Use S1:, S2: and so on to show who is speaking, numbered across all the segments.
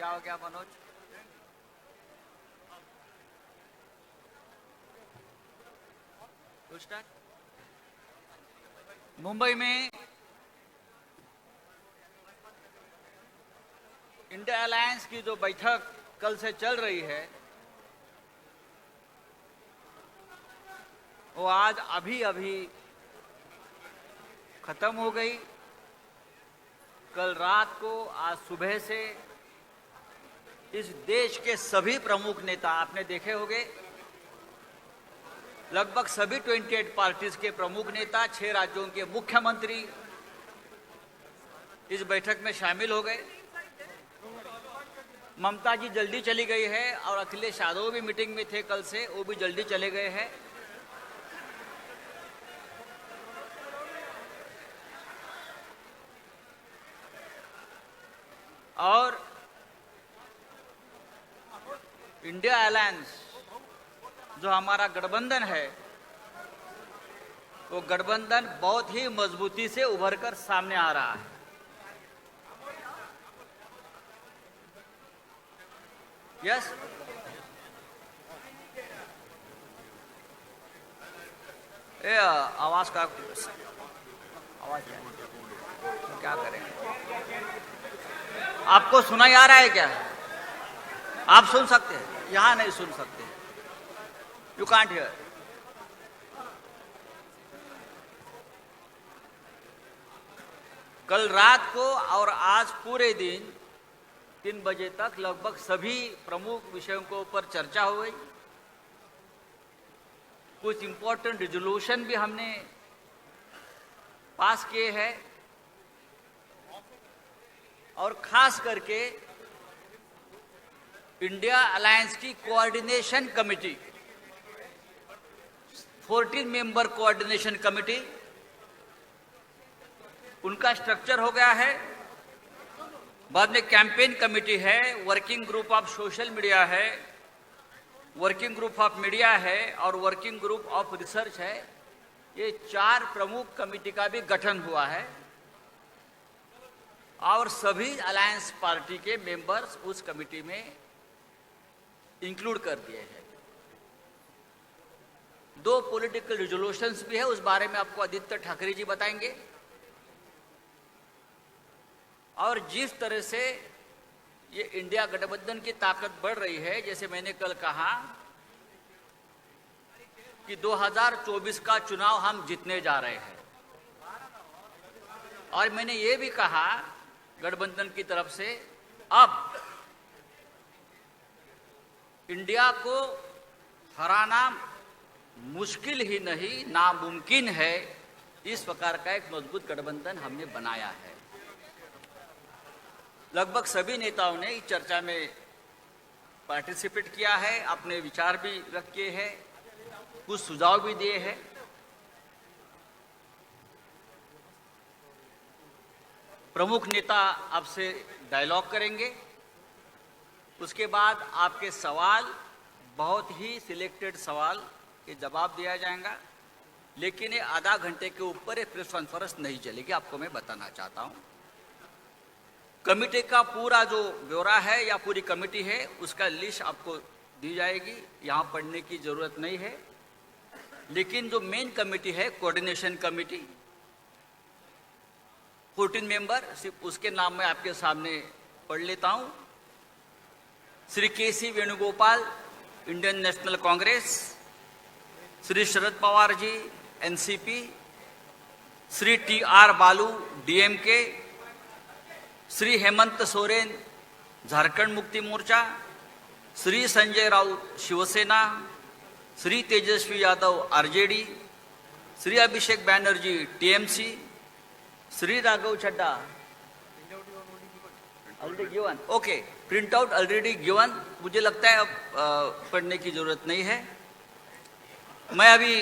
S1: क्या हो गया मनोज? मुंबई में इंडिया अलायंस की जो बैठक कल से चल रही है वो आज अभी अभी खत्म हो गई। कल रात को, आज सुबह से इस देश के सभी प्रमुख नेता आपने देखे होंगे, लगभग सभी 28 पार्टीज के प्रमुख नेता, 6 राज्यों के मुख्यमंत्री इस बैठक में शामिल हो गए। ममता जी जल्दी चली गई है और अखिलेश यादव भी मीटिंग में थे कल से, वो भी जल्दी चले गए हैं। और इंडिया अलायंस जो हमारा गठबंधन है, वो गठबंधन बहुत ही मजबूती से उभर कर सामने आ रहा है। यस, ये आवाज का आवाज क्या करें? आपको सुनाई आ रहा है क्या? आप सुन सकते हैं? यहां नहीं सुन सकते, यू कांट हियर। कल रात को और आज पूरे दिन 3 बजे तक लगभग सभी प्रमुख विषयों के ऊपर चर्चा हो गई। कुछ इंपॉर्टेंट रिजोल्यूशन भी हमने पास किए हैं और खास करके इंडिया अलायंस की coordination committee, 14 member coordination committee, उनका स्ट्रक्चर हो गया है। बाद में कैंपेन कमेटी है, working group of social media है, वर्किंग ग्रुप ऑफ मीडिया है और वर्किंग ग्रुप ऑफ रिसर्च है। ये 4 प्रमुख कमेटी का भी गठन हुआ है और सभी अलायंस पार्टी के मेंबर्स उस कमेटी में इंक्लूड कर दिए हैं। 2 पॉलिटिकल रिजोल्यूशंस भी है, उस बारे में आपको आदित्य ठाकरे जी बताएंगे। और जिस तरह से ये इंडिया गठबंधन की ताकत बढ़ रही है, जैसे मैंने कल कहा कि 2024 का चुनाव हम जीतने जा रहे हैं, और मैंने ये भी कहा गठबंधन की तरफ से अब इंडिया को हराना मुश्किल ही नहीं, नामुमकिन है। इस प्रकार का एक मजबूत गठबंधन हमने बनाया है। लगभग सभी नेताओं ने इस चर्चा में पार्टिसिपेट किया है, अपने विचार भी रखे हैं, कुछ सुझाव भी दिए हैं। प्रमुख नेता आपसे डायलॉग करेंगे, उसके बाद आपके सवाल, बहुत ही सिलेक्टेड सवाल के जवाब दिया जाएगा, लेकिन ये आधा घंटे के ऊपर ये प्रेस कॉन्फ्रेंस नहीं चलेगी, आपको मैं बताना चाहता हूं। कमेटी का पूरा जो ब्यौरा है या पूरी कमेटी है, उसका लिस्ट आपको दी जाएगी, यहाँ पढ़ने की जरूरत नहीं है। लेकिन जो मेन कमेटी है, कोऑर्डिनेशन कमेटी, 14 मेंबर, सिर्फ उसके नाम मैं आपके सामने पढ़ लेता हूं। Shri K C. Venugopal, Indian National Congress, Shri Sharad Pawar ji, NCP, Shri T R. Baalu, DMK, Shri Hemant Soren, Jharkhand Mukti Morcha, Shri Sanjay Raut, Shiv Sena, Shri Tejashwi Yadav, RJD, Shri Abhishek Banerjee, TMC, Shri Raghav Chadha, already given, okay, print out already given, मुझे लगता है अब पढ़ने की जरूरत नहीं है। मैं अभी,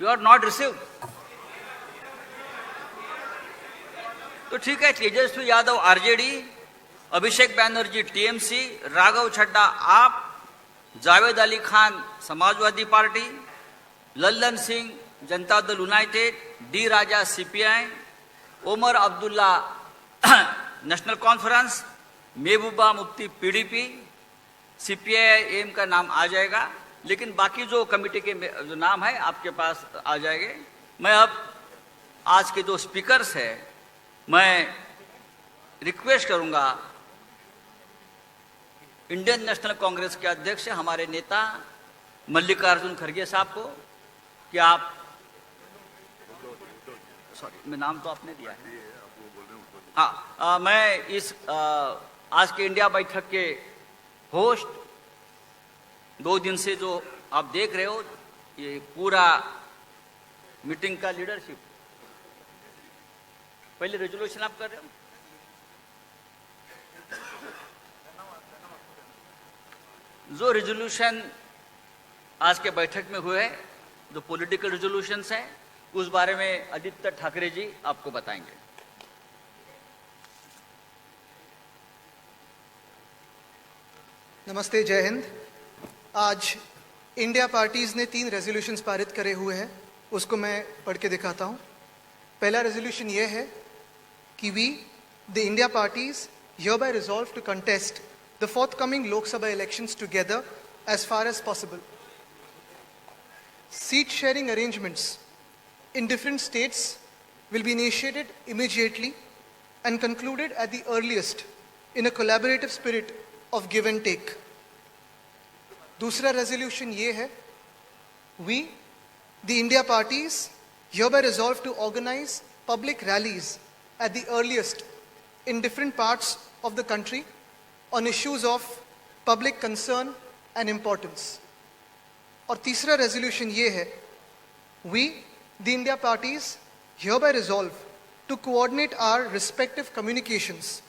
S1: यू आर नॉट रिसीव्ड, तो ठीक है। Tejashwi Yadav RJD, Abhishek Banerjee TMC, Raghav Chadha AAP, Javed Ali Khan Samajwadi party, Lalan Singh Janata Dal united, D Raja CPI, Omar Abdullah National Conference, Mehbooba Mufti PDP, CPI M का नाम आ जाएगा, लेकिन बाकी जो कमेटी के जो नाम है आपके पास आ जाएंगे। मैं अब आज के जो स्पीकर्स हैं, मैं रिक्वेस्ट करूंगा इंडियन नेशनल कांग्रेस के अध्यक्ष हमारे नेता मल्लिकार्जुन खड़गे साहब को कि आप, सॉरी मैं नाम तो आपने दिया है, हाँ, मैं इस आज के इंडिया बैठक के होस्ट, 2 दिन से जो आप देख रहे हो ये पूरा मीटिंग का लीडरशिप, पहले रेजोल्यूशन आप कर रहे हो, जो रेजोल्यूशन आज के बैठक में हुए, जो पॉलिटिकल रेजोल्यूशंस हैं, उस बारे में आदित्य ठाकरे जी आपको बताएंगे।
S2: नमस्ते, जय हिंद। आज इंडिया पार्टीज ने 3 रेजोल्यूशंस पारित करे हुए हैं, उसको मैं पढ़ के दिखाता हूं। पहला रेजोल्यूशन ये है कि we the India parties hereby resolve to contest the forthcoming Lok Sabha elections together as far as possible. Seat sharing arrangements in different states will be initiated immediately and concluded at the earliest in a collaborative spirit of give and take. दूसरा resolution ये है, we the India parties hereby resolve to organize public rallies at the earliest in different parts of the country on issues of public concern and importance. और तीसरा resolution ये है, we the India parties hereby resolve to coordinate our respective communications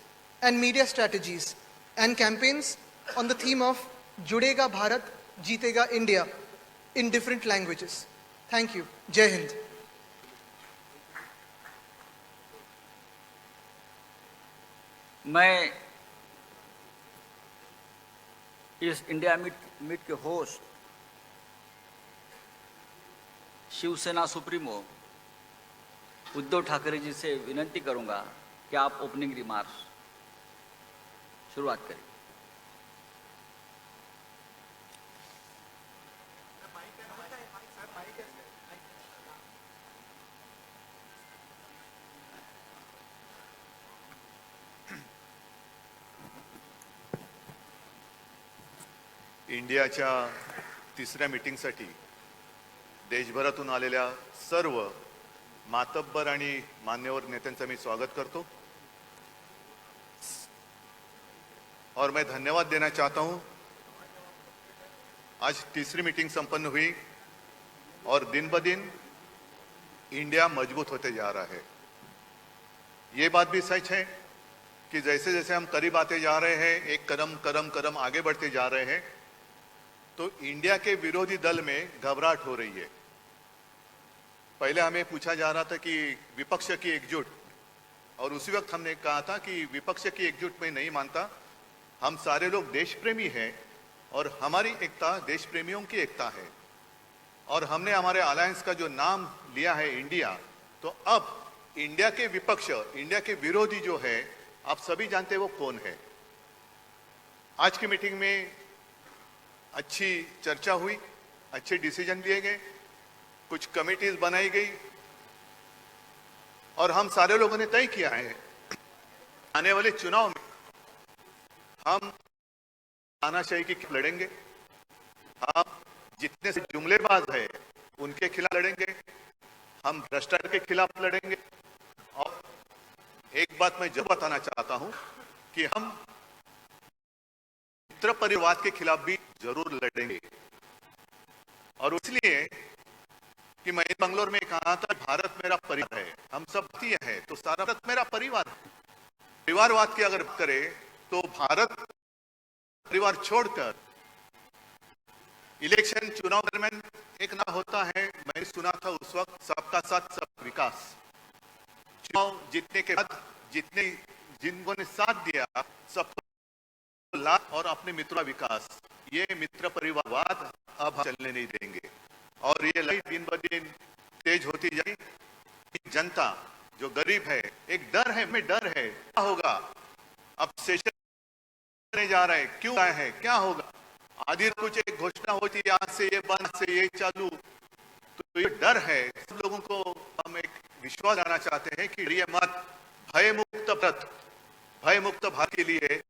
S2: and media strategies and campaigns on the theme of Judega Bharat, Jeetega India in different languages. Thank you. Jai Hind.
S1: मैं इस India meet के host Shiv Sena supremo Uddhav Thackeray ji से विनती करूंगा कि आप opening remarks शुरुआत करें।
S3: इंडियाच्या 3ऱ्या मीटिंगसाठी देशभरातून आलेल्या सर्व मातब्बर आणि मान्यवर नेत्यांचं मी स्वागत करतो और मैं धन्यवाद देना चाहता हूं। आज 3री मीटिंग संपन्न हुई और दिन ब दिन इंडिया मजबूत होते जा रहा है। ये बात भी सच है कि जैसे जैसे हम करीब आते जा रहे हैं, एक कदम आगे बढ़ते जा रहे हैं, तो इंडिया के विरोधी दल में घबराहट हो रही है। पहले हमें पूछा जा रहा था कि विपक्ष की एकजुट, और उसी वक्त हमने कहा था कि विपक्ष की एकजुट में नहीं मानता, हम सारे लोग देश प्रेमी हैं और हमारी एकता देश प्रेमियों की एकता है। और हमने हमारे अलायंस का जो नाम लिया है इंडिया, तो अब इंडिया के विपक्ष, इंडिया के विरोधी जो है, आप सभी जानते हैं वो कौन है। आज की मीटिंग में अच्छी चर्चा हुई, अच्छे डिसीजन लिए गए, कुछ कमिटीज बनाई गई और हम सारे लोगों ने तय किया है आने वाले चुनाव में हम तानाशाही के खिलाफ लड़ेंगे, हम जितने से जुमलेबाज है उनके खिलाफ लड़ेंगे, हम भ्रष्टाचार के खिलाफ लड़ेंगे। और एक बात मैं जब बताना चाहता हूं कि हम मित्र परिवार के खिलाफ भी जरूर लड़ेंगे। और इसलिए कि मैं बंगलोर में कहा था, भारत मेरा परिवार है, हम सब भारतीय हैं, तो सारा भारत मेरा परिवार है। परिवारवाद की अगर करें तो भारत परिवार छोड़कर इलेक्शन चुनाव दरमियान एक ना होता है, मैंने सुना था उस वक्त, सबका साथ सब विकास। चुनाव जीतने के बाद जिनको ने साथ दिया सब लाभ और अपने मित्रों का विकास, ये मित्र परिवारवाद अब हम चलने नहीं देंगे। और ये लड़ाई दिन ब दिन तेज होती जाएगी। जनता जो गरीब है, एक डर है, में डर है क्या होगा अब सेशन नहीं जा रहे, क्यों आए हैं, क्या होगा? आदि कुछ एक घोषणा होती है, आज से ये बंद, से ये चालू, तो ये डर है। सब लोगों को हम एक विश्वास लाना चाहते हैं कि ये मत, भय मुक्त भारत के लिए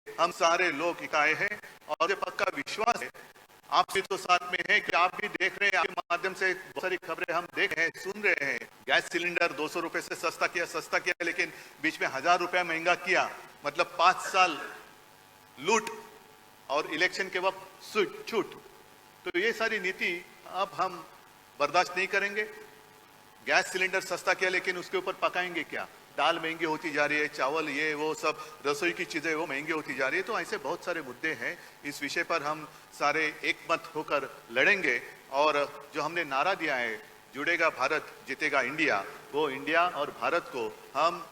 S3: हम सारे लोग इकाए हैं और मुझे पक्का विश्वास है आपसे तो साथ में है कि आप भी देख रहे हैं, आपके माध्यम से बहुत सारी खबरें हम देख रहे हैं, सुन रहे हैं। गैस सिलेंडर 200 रुपए से सस्ता किया, लेकिन बीच में 1000 रुपया महंगा किया, मतलब 5 साल लूट और इलेक्शन के वक्त छूट। तो ये सारी नीति अब हम बर्दाश्त नहीं करेंगे। गैस सिलेंडर सस्ता किया, लेकिन उसके ऊपर पकाएंगे क्या? दाल महंगी होती जा रही है, चावल, ये वो सब रसोई की चीजें वो महंगी होती जा रही है। तो ऐसे बहुत सारे मुद्दे हैं, इस विषय पर हम सारे एकमत होकर लड़ेंगे। और जो हमने नारा दिया है, जुड़ेगा भारत जीतेगा इंडिया, वो इंडिया और भारत को हम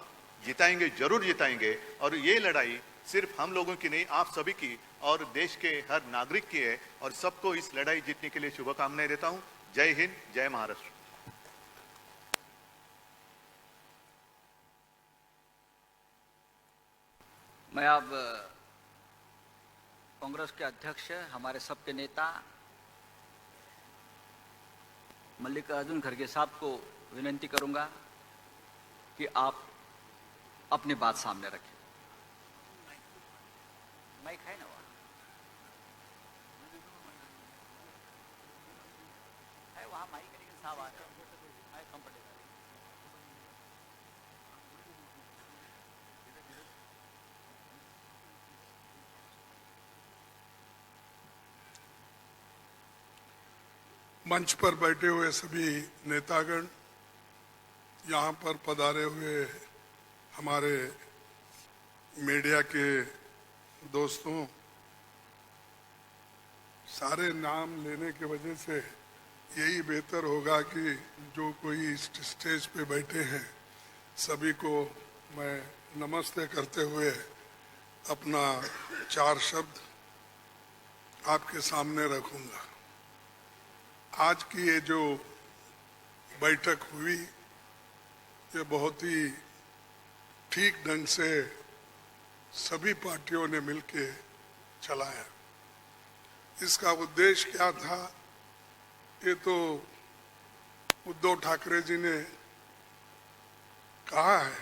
S3: जिताएंगे, जरूर जिताएंगे। और ये लड़ाई सिर्फ हम लोगों की नहीं, आप सभी की और देश के हर नागरिक की है। और सबको इस लड़ाई जीतने के लिए शुभकामनाएं देता हूं। जय हिंद, जय महाराष्ट्र।
S1: मैं अब कांग्रेस के अध्यक्ष, हमारे सबके नेता मल्लिकार्जुन खड़गे साहब को विनती करूंगा कि आप अपनी बात सामने रखें। माइक है ना? वहाँ माइक है, लेकिन साहब आ जाओ, माइक कंफर्टेबल।
S4: मंच पर बैठे हुए सभी नेतागण, यहाँ पर पधारे हुए हमारे मीडिया के दोस्तों, सारे नाम लेने के वजह से यही बेहतर होगा कि जो कोई इस स्टेज पे बैठे हैं सभी को मैं नमस्ते करते हुए अपना 4 शब्द आपके सामने रखूंगा। आज की ये जो बैठक हुई, ये बहुत ही ठीक ढंग से सभी पार्टियों ने मिलके चलाया। इसका उद्देश्य क्या था, ये तो उद्धव ठाकरे जी ने कहा है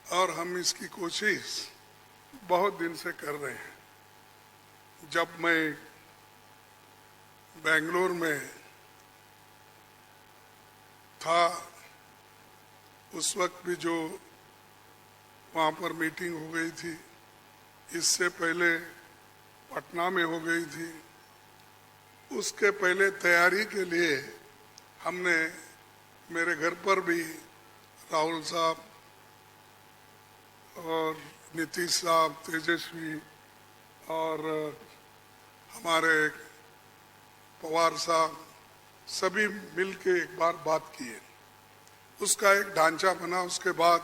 S4: और हम इसकी कोशिश बहुत दिन से कर रहे हैं। जब मैं बेंगलोर में था, उस वक्त भी जो वहाँ पर मीटिंग हो गई थी, इससे पहले पटना में हो गई थी। उसके पहले तैयारी के लिए हमने मेरे घर पर भी राहुल साहब और नीतीश साहब, तेजस्वी और हमारे पवार साहब सभी मिलके एक बार बात किए। उसका एक ढांचा बना। उसके बाद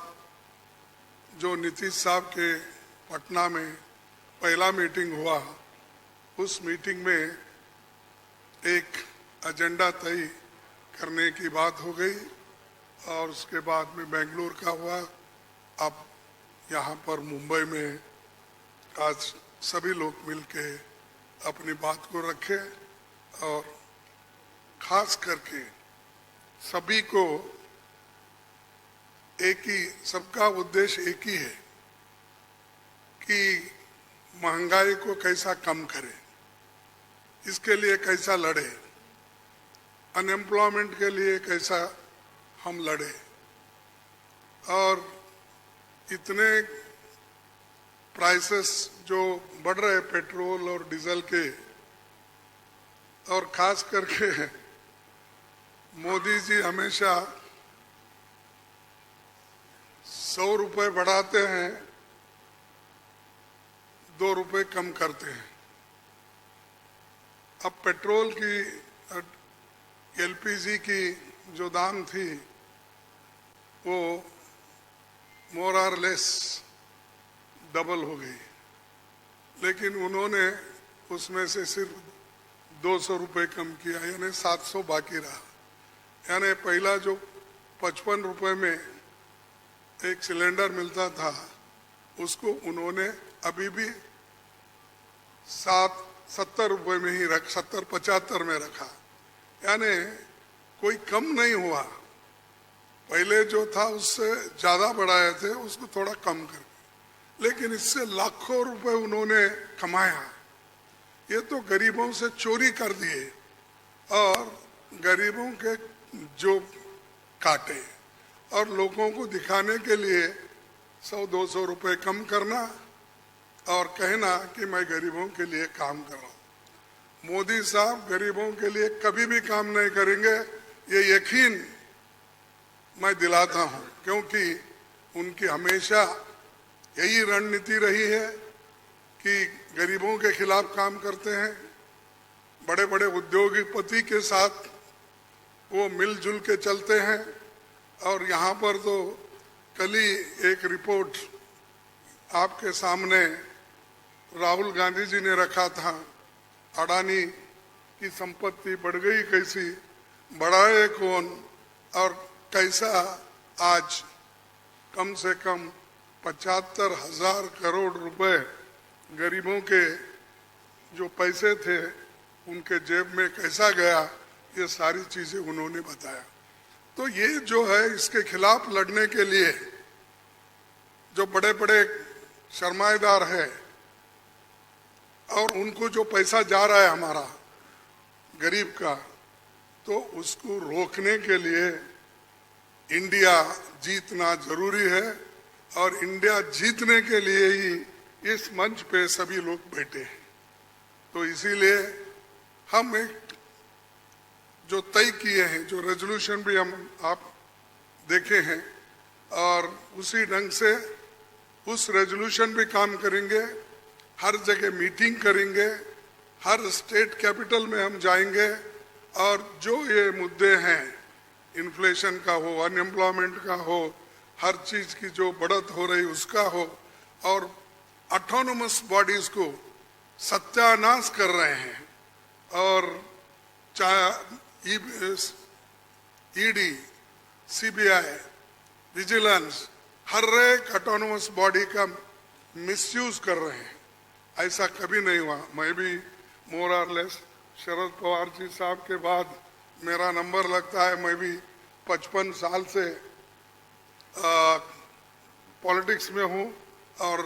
S4: जो नीतीश साहब के पटना में पहला मीटिंग हुआ, उस मीटिंग में एक एजेंडा तय करने की बात हो गई और उसके बाद में बेंगलुरु का हुआ। अब यहाँ पर मुंबई में आज सभी लोग मिलके अपनी बात को रखे और खास करके सभी को एक ही, सबका उद्देश्य एक ही है कि महंगाई को कैसा कम करें, इसके लिए कैसा लड़े, अनएम्प्लॉयमेंट के लिए कैसा हम लड़े। और इतने प्राइसेस जो बढ़ रहे पेट्रोल और डीजल के, और खास करके मोदी जी हमेशा 100 रुपए बढ़ाते हैं, 2 रुपए कम करते हैं। अब पेट्रोल की, एलपीजी की जो दाम थी वो मोर और लेस डबल हो गई, लेकिन उन्होंने उसमें से सिर्फ 200 रुपए कम किया, यानी 700 बाकी रहा। यानी पहला जो 55 रुपए में एक सिलेंडर मिलता था, उसको उन्होंने अभी भी 70 रुपए में ही 70-75 में रखा, यानी कोई कम नहीं हुआ। पहले जो था उससे ज्यादा बढ़ाए थे, उसको थोड़ा कम कर, लेकिन इससे लाखों रुपए उन्होंने कमाया। ये तो गरीबों से चोरी कर दिए और गरीबों के जो काटे और लोगों को दिखाने के लिए 100-200 रुपए कम करना और कहना कि मैं गरीबों के लिए काम कर रहा हूं। मोदी साहब गरीबों के लिए कभी भी काम नहीं करेंगे, ये यकीन मैं दिलाता हूं, क्योंकि उनकी हमेशा यही रणनीति रही है कि गरीबों के खिलाफ काम करते हैं। बड़े बड़े उद्योगपति के साथ वो मिलजुल के चलते हैं। और यहाँ पर तो कल ही एक रिपोर्ट आपके सामने राहुल गांधी जी ने रखा था, अडानी की संपत्ति बढ़ गई कैसी, बढ़ाए कौन, और कैसा आज कम से कम 75,000 करोड़ रुपए गरीबों के जो पैसे थे उनके जेब में कैसा गया, ये सारी चीजें उन्होंने बताया। तो ये जो है, इसके खिलाफ लड़ने के लिए जो बड़े बड़े सरमाएदार है और उनको जो पैसा जा रहा है हमारा गरीब का, तो उसको रोकने के लिए इंडिया जीतना जरूरी है। और इंडिया जीतने के लिए ही इस मंच पे सभी लोग बैठे हैं। तो इसीलिए हम एक जो तय किए हैं, जो रेजोल्यूशन भी हम आप देखे हैं, और उसी ढंग से उस रेजोल्यूशन भी काम करेंगे। हर जगह मीटिंग करेंगे, हर स्टेट कैपिटल में हम जाएंगे और जो ये मुद्दे हैं, इन्फ्लेशन का हो, अनएम्प्लॉयमेंट का हो, हर चीज की जो बढ़त हो रही उसका हो, और ऑटोनोमस बॉडीज को सत्यानाश कर रहे हैं। और चाहे ईडी, सीबीआई, विजिलेंस, हर एक ऑटोनोमस बॉडी का मिसयूज कर रहे हैं। ऐसा कभी नहीं हुआ। मैं भी मोर और लेस शरद पवार जी साहब के बाद मेरा नंबर लगता है। मैं भी 55 साल से पॉलिटिक्स में हूँ और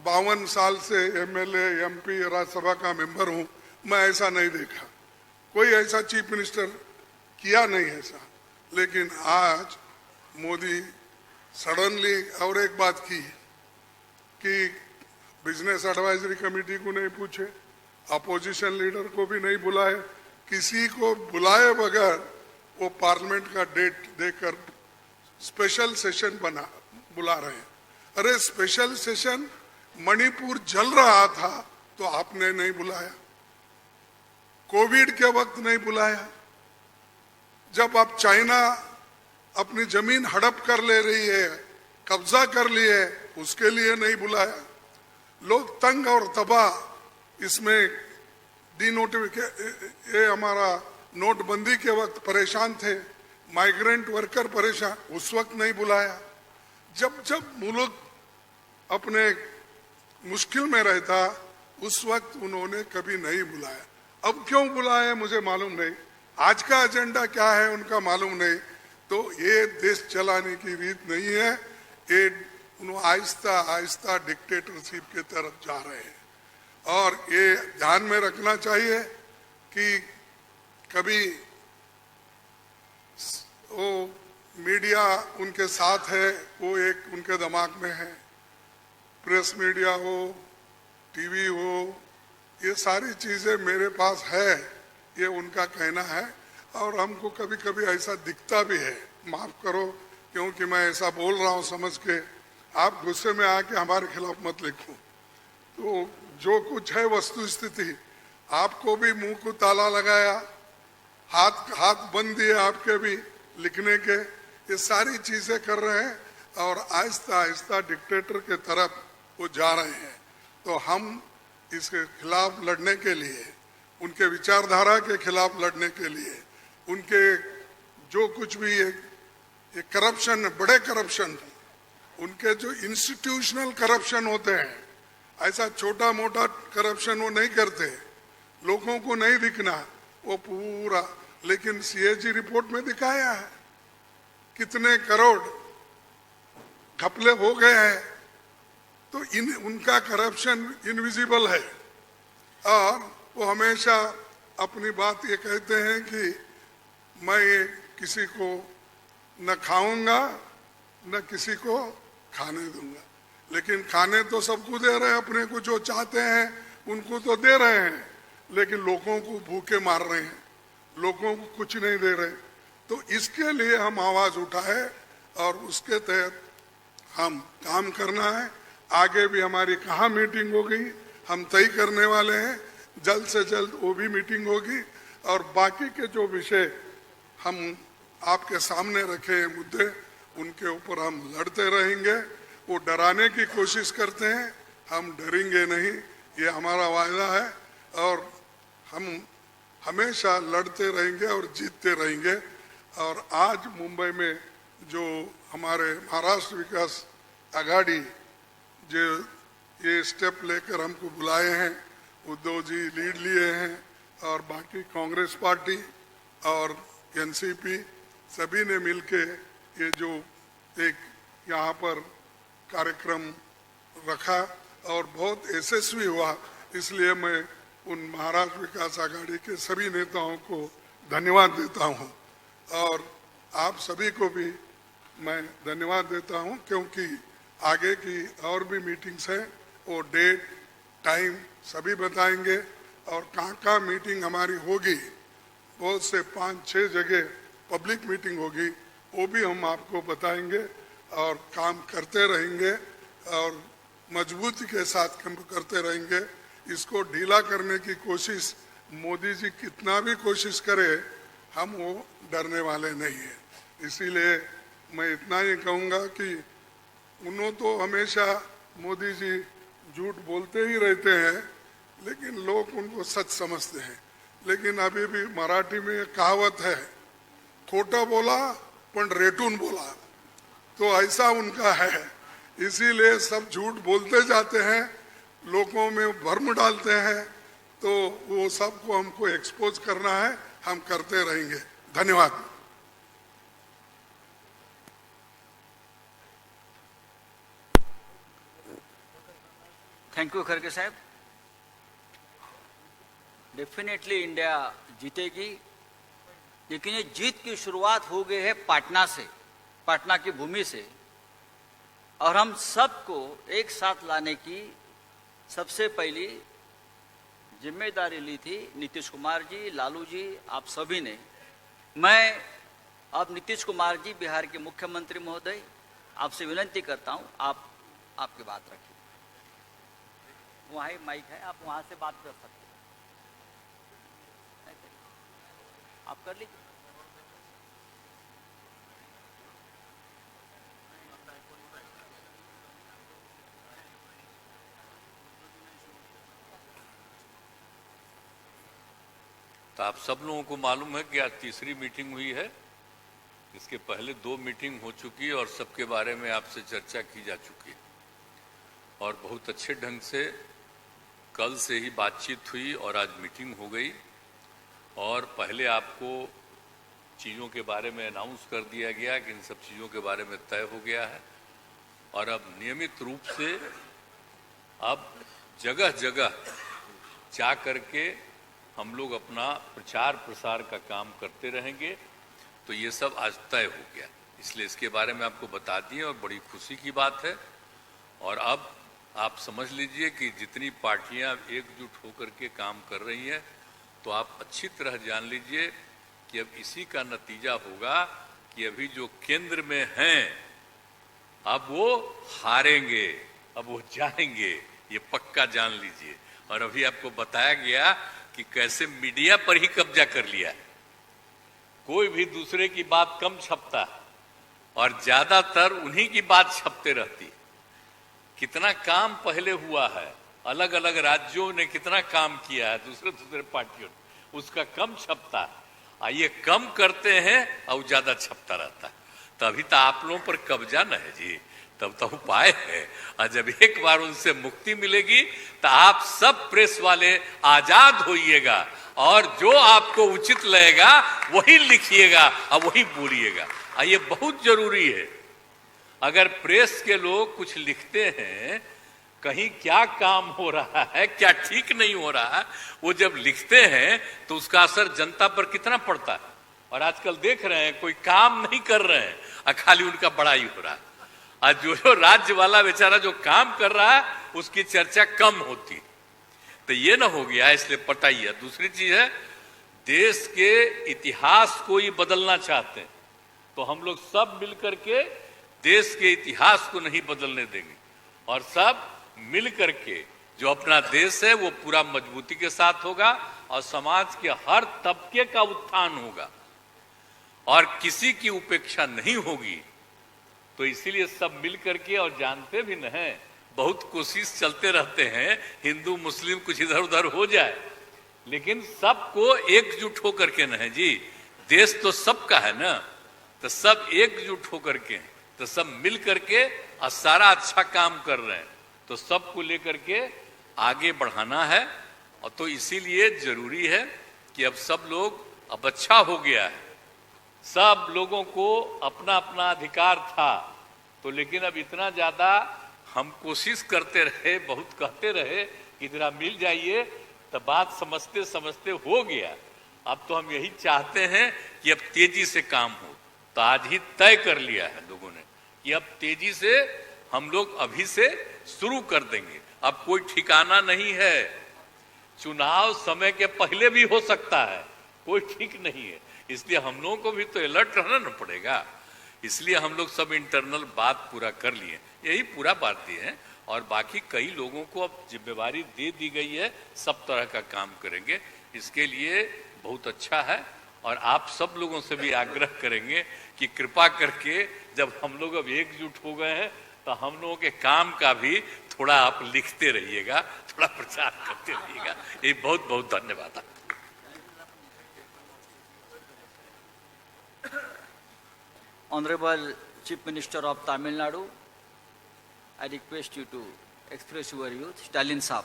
S4: 52 साल से एमएलए, एमपी, राज्यसभा का मेंबर हूँ। मैं ऐसा नहीं देखा, कोई ऐसा चीफ मिनिस्टर किया नहीं ऐसा। लेकिन आज मोदी सडनली और एक बात की कि बिजनेस एडवाइजरी कमेटी को नहीं पूछे, अपोजिशन लीडर को भी नहीं बुलाए, किसी को बुलाए बगैर वो पार्लियामेंट का डेट देकर स्पेशल सेशन बुला रहे हैं। अरे स्पेशल सेशन, मणिपुर जल रहा था तो आपने नहीं बुलाया, कोविड के वक्त नहीं बुलाया, जब आप चाइना अपनी जमीन हड़प कर ले रही है, कब्जा कर ली है, उसके लिए नहीं बुलाया। लोग तंग और तबाह, इसमें ये हमारा नोटबंदी के वक्त परेशान थे, माइग्रेंट वर्कर परेशान, उस वक्त नहीं बुलाया। जब जब मुल्क अपने मुश्किल में रहता उस वक्त उन्होंने कभी नहीं बुलाया। अब क्यों बुलाया मुझे मालूम नहीं, आज का एजेंडा क्या है उनका मालूम नहीं। तो ये देश चलाने की रीत नहीं है, ये आहिस्ता आहिस्ता डिक्टेटरशिप की तरफ जा रहे हैं। और ये ध्यान में रखना चाहिए कि कभी वो मीडिया उनके साथ है, वो एक उनके दिमाग में है, प्रेस मीडिया हो, टीवी हो, ये सारी चीजें मेरे पास है, ये उनका कहना है। और हमको कभी कभी ऐसा दिखता भी है, माफ करो क्योंकि मैं ऐसा बोल रहा हूँ समझ के, आप गुस्से में आके हमारे खिलाफ मत लिखो। तो जो कुछ है वस्तु स्थिति, आपको भी मुंह को ताला लगाया, हाथ बंद दिए आपके भी लिखने के, ये सारी चीजें कर रहे हैं और आहिस्ता आहिस्ता डिक्टेटर के तरफ वो जा रहे हैं। तो हम इसके खिलाफ लड़ने के लिए, उनके विचारधारा के खिलाफ लड़ने के लिए, उनके जो कुछ भी ये करप्शन, बड़े करप्शन, उनके जो इंस्टीट्यूशनल करप्शन होते हैं, ऐसा छोटा मोटा करप्शन वो नहीं करते, लोगों को नहीं दिखना वो पूरा। लेकिन सीएजी रिपोर्ट में दिखाया है कितने करोड़ घपले हो गए हैं। तो उनका करप्शन इनविजिबल है और वो हमेशा अपनी बात ये कहते हैं कि मैं ये किसी को न खाऊंगा न किसी को खाने दूंगा। लेकिन खाने तो सबको दे रहे हैं, अपने को जो चाहते हैं उनको तो दे रहे हैं, लेकिन लोगों को भूखे मार रहे हैं, लोगों को कुछ नहीं दे रहे। तो इसके लिए हम आवाज उठाए और उसके तहत हम काम करना है। आगे भी हमारी कहाँ मीटिंग होगी हम तय करने वाले हैं, जल्द से जल्द वो भी मीटिंग होगी। और बाकी के जो विषय हम आपके सामने रखे मुद्दे, उनके ऊपर हम लड़ते रहेंगे। वो डराने की कोशिश करते हैं, हम डरेंगे नहीं, ये हमारा वायदा है। और हम हमेशा लड़ते रहेंगे और जीतते रहेंगे। और आज मुंबई में जो हमारे महाराष्ट्र विकास आघाड़ी जो ये स्टेप लेकर हमको बुलाए हैं, उद्धव जी लीड लिए हैं और बाकी कांग्रेस पार्टी और एनसीपी सभी ने मिलके ये जो एक यहाँ पर कार्यक्रम रखा और बहुत यशस्वी हुआ। इसलिए मैं उन महाराष्ट्र विकास आघाड़ी के सभी नेताओं को धन्यवाद देता हूँ और आप सभी को भी मैं धन्यवाद देता हूँ, क्योंकि आगे की और भी मीटिंग्स हैं, वो डेट टाइम सभी बताएंगे और कहाँ मीटिंग हमारी होगी। बहुत से 5-6 जगह पब्लिक मीटिंग होगी, वो भी हम आपको बताएंगे और काम करते रहेंगे और मजबूती के साथ काम करते रहेंगे। इसको ढीला करने की कोशिश मोदी जी कितना भी कोशिश करे, हम वो डरने वाले नहीं है। इसीलिए मैं इतना ही कहूँगा कि उन्होंने तो हमेशा मोदी जी झूठ बोलते ही रहते हैं, लेकिन लोग उनको सच समझते हैं। लेकिन अभी भी मराठी में कहावत है, खोटा बोला पण रेटून बोला, तो ऐसा उनका है। इसीलिए सब झूठ बोलते जाते हैं, लोगों में भ्रम डालते हैं। तो वो सबको हमको एक्सपोज करना है, हम करते रहेंगे। धन्यवाद।
S1: थैंक यू खड़गे साहब। डेफिनेटली इंडिया जीतेगी, लेकिन ये जीत की शुरुआत हो गई है पाटना से, पाटना की भूमि से। और हम सबको एक साथ लाने की सबसे पहली जिम्मेदारी ली थी नीतीश कुमार जी, लालू जी, आप सभी ने। मैं अब नीतीश कुमार जी, बिहार के मुख्यमंत्री महोदय, आपसे विनती करता हूं, आप आपकी बात रखिए। वहाँ ही माइक है, आप वहाँ से बात कर सकते हैं, आप कर लीजिए।
S5: तो आप सब लोगों को मालूम है कि आज तीसरी मीटिंग हुई है। इसके पहले 2 मीटिंग हो चुकी है और सबके बारे में आपसे चर्चा की जा चुकी है और बहुत अच्छे ढंग से कल से ही बातचीत हुई और आज मीटिंग हो गई। और पहले आपको चीज़ों के बारे में अनाउंस कर दिया गया कि इन सब चीज़ों के बारे में तय हो गया है और अब नियमित रूप से अब जगह जगह जा करके हम लोग अपना प्रचार प्रसार का काम करते रहेंगे। तो ये सब आज तय हो गया, इसलिए इसके बारे में आपको बता दिए और बड़ी खुशी की बात है। और अब आप समझ लीजिए कि जितनी पार्टियां एकजुट होकर के काम कर रही हैं, तो आप अच्छी तरह जान लीजिए कि अब इसी का नतीजा होगा कि अभी जो केंद्र में हैं अब वो हारेंगे, अब वो जाएंगे, ये पक्का जान लीजिए। और अभी आपको बताया गया कि कैसे मीडिया पर ही कब्जा कर लिया, कोई भी दूसरे की बात कम छपता और ज्यादातर उन्हीं की बात छपते रहती। कितना काम पहले हुआ है, अलग अलग राज्यों ने कितना काम किया है दूसरे पार्टियों ने, उसका कम छपता है। ये कम करते हैं और ज्यादा छपता रहता है। तभी तो आप लोगों पर कब्जा न है जी, तब तो उपाय है। और जब एक बार उनसे मुक्ति मिलेगी तो आप सब प्रेस वाले आजाद होइएगा और जो आपको उचित लगेगा वही लिखिएगा और वही बोलिएगा। और ये बहुत जरूरी है। अगर प्रेस के लोग कुछ लिखते हैं, कहीं क्या काम हो रहा है, क्या ठीक नहीं हो रहा है, वो जब लिखते हैं तो उसका असर जनता पर कितना पड़ता है। और आजकल देख रहे हैं कोई काम नहीं कर रहे हैं और खाली उनका बड़ाई हो रहा है। और जो राज्य वाला बेचारा जो काम कर रहा है उसकी चर्चा कम होती। तो ये ना हो गया, इसलिए पटाइए। दूसरी चीज है, देश के इतिहास को ही बदलना चाहते हैं तो हम लोग सब मिलकर के देश के इतिहास को नहीं बदलने देंगे और सब मिल करके जो अपना देश है वो पूरा मजबूती के साथ होगा और समाज के हर तबके का उत्थान होगा और किसी की उपेक्षा नहीं होगी। तो इसीलिए सब मिल करके, और जानते भी न हैं, बहुत कोशिश चलते रहते हैं हिंदू मुस्लिम कुछ इधर उधर हो जाए, लेकिन सबको एकजुट होकर के न है जी, देश तो सबका है ना, तो सब एकजुट होकर के, तो सब मिल करके और सारा अच्छा काम कर रहे हैं, तो सबको लेकर के आगे बढ़ाना है। और तो इसीलिए जरूरी है कि अब सब लोग, अब अच्छा हो गया है, सब लोगों को अपना अपना अधिकार था, तो लेकिन अब इतना ज्यादा हम कोशिश करते रहे, बहुत कहते रहे कि जरा मिल जाइए, तो बात समझते समझते हो गया। अब तो हम यही चाहते हैं कि अब तेजी से काम हो। तो आज ही तय कर लिया है लोगों ने कि अब तेजी से हम लोग अभी से शुरू कर देंगे। अब कोई ठिकाना नहीं है, चुनाव समय के पहले भी हो सकता है, कोई ठीक नहीं है। इसलिए हम लोगों को भी तो अलर्ट रहना न पड़ेगा। इसलिए हम लोग सब इंटरनल बात पूरा कर लिए, यही पूरा बात ये है। और बाकी कई लोगों को अब जिम्मेवारी दे दी गई है, सब तरह का काम करेंगे, इसके लिए बहुत अच्छा है। और आप सब लोगों से भी आग्रह करेंगे कि कृपा करके जब हम लोग अब एकजुट हो गए हैं तो हम लोगों के काम का भी थोड़ा आप लिखते रहिएगा, थोड़ा प्रचार करते रहिएगा। ये बहुत बहुत धन्यवाद।
S1: Honorable Chief Minister of Tamil Nadu, I request you to express your views. Stalin Saab.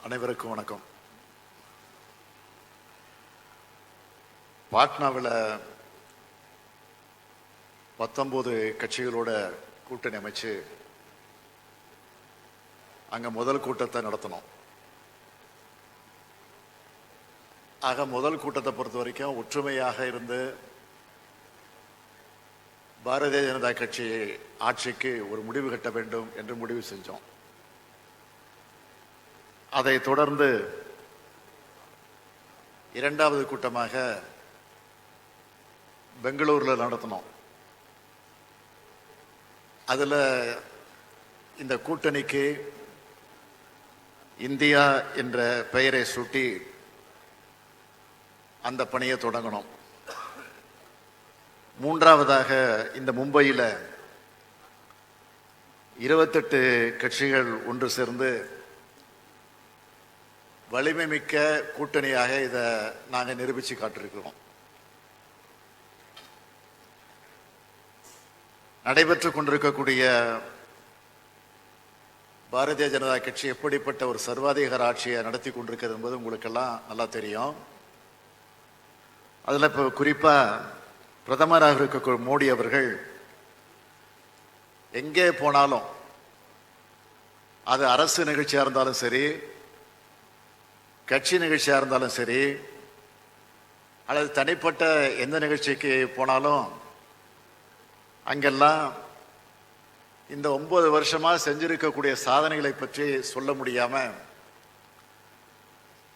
S6: அனைவருக்கும் வணக்கம். பாட்னாவில் 19 கட்சிகளோட கூட்டணி அமைச்சு அங்க முதல் கூட்டத்தை நடத்தணும். ஆக முதல் கூட்டத்தை பொறுத்த வரைக்கும் ஒற்றுமையாக இருந்து பாரதிய ஜனதா கட்சி ஆட்சிக்கு ஒரு முடிவு கட்ட வேண்டும் என்று முடிவு செஞ்சோம். அதை தொடர்ந்து இரண்டாவது கூட்டமாக பெங்களூரில் நடத்தினோம். அதில் இந்த கூட்டணிக்கு இந்தியா என்ற பெயரை சூட்டி அந்த பணியை தொடங்கணும். மூன்றாவதாக இந்த மும்பையில் 28 கட்சிகள் ஒன்று சேர்ந்து வலிமை மிக்க கூட்டணியாக இதை நாங்கள் நிரூபித்து காட்டிருக்கிறோம். நடைபெற்று கொண்டிருக்கக்கூடிய பாரதிய ஜனதா கட்சி எப்படிப்பட்ட ஒரு சர்வாதிகார ஆட்சியை நடத்தி கொண்டிருக்கிறது என்பது உங்களுக்கெல்லாம் நல்லா தெரியும். அதில் இப்போ குறிப்பாக பிரதமராக இருக்க மோடி அவர்கள் எங்கே போனாலும், அது அரசு நிகழ்ச்சியாக இருந்தாலும் சரி, கட்சி நிகழ்ச்சியாக இருந்தாலும் சரி, அல்லது தனிப்பட்ட எந்த நிகழ்ச்சிக்கு போனாலும் அங்கெல்லாம் இந்த 9 வருஷமா செஞ்சிருக்கக்கூடிய சாதனைகளை பற்றி சொல்ல முடியாம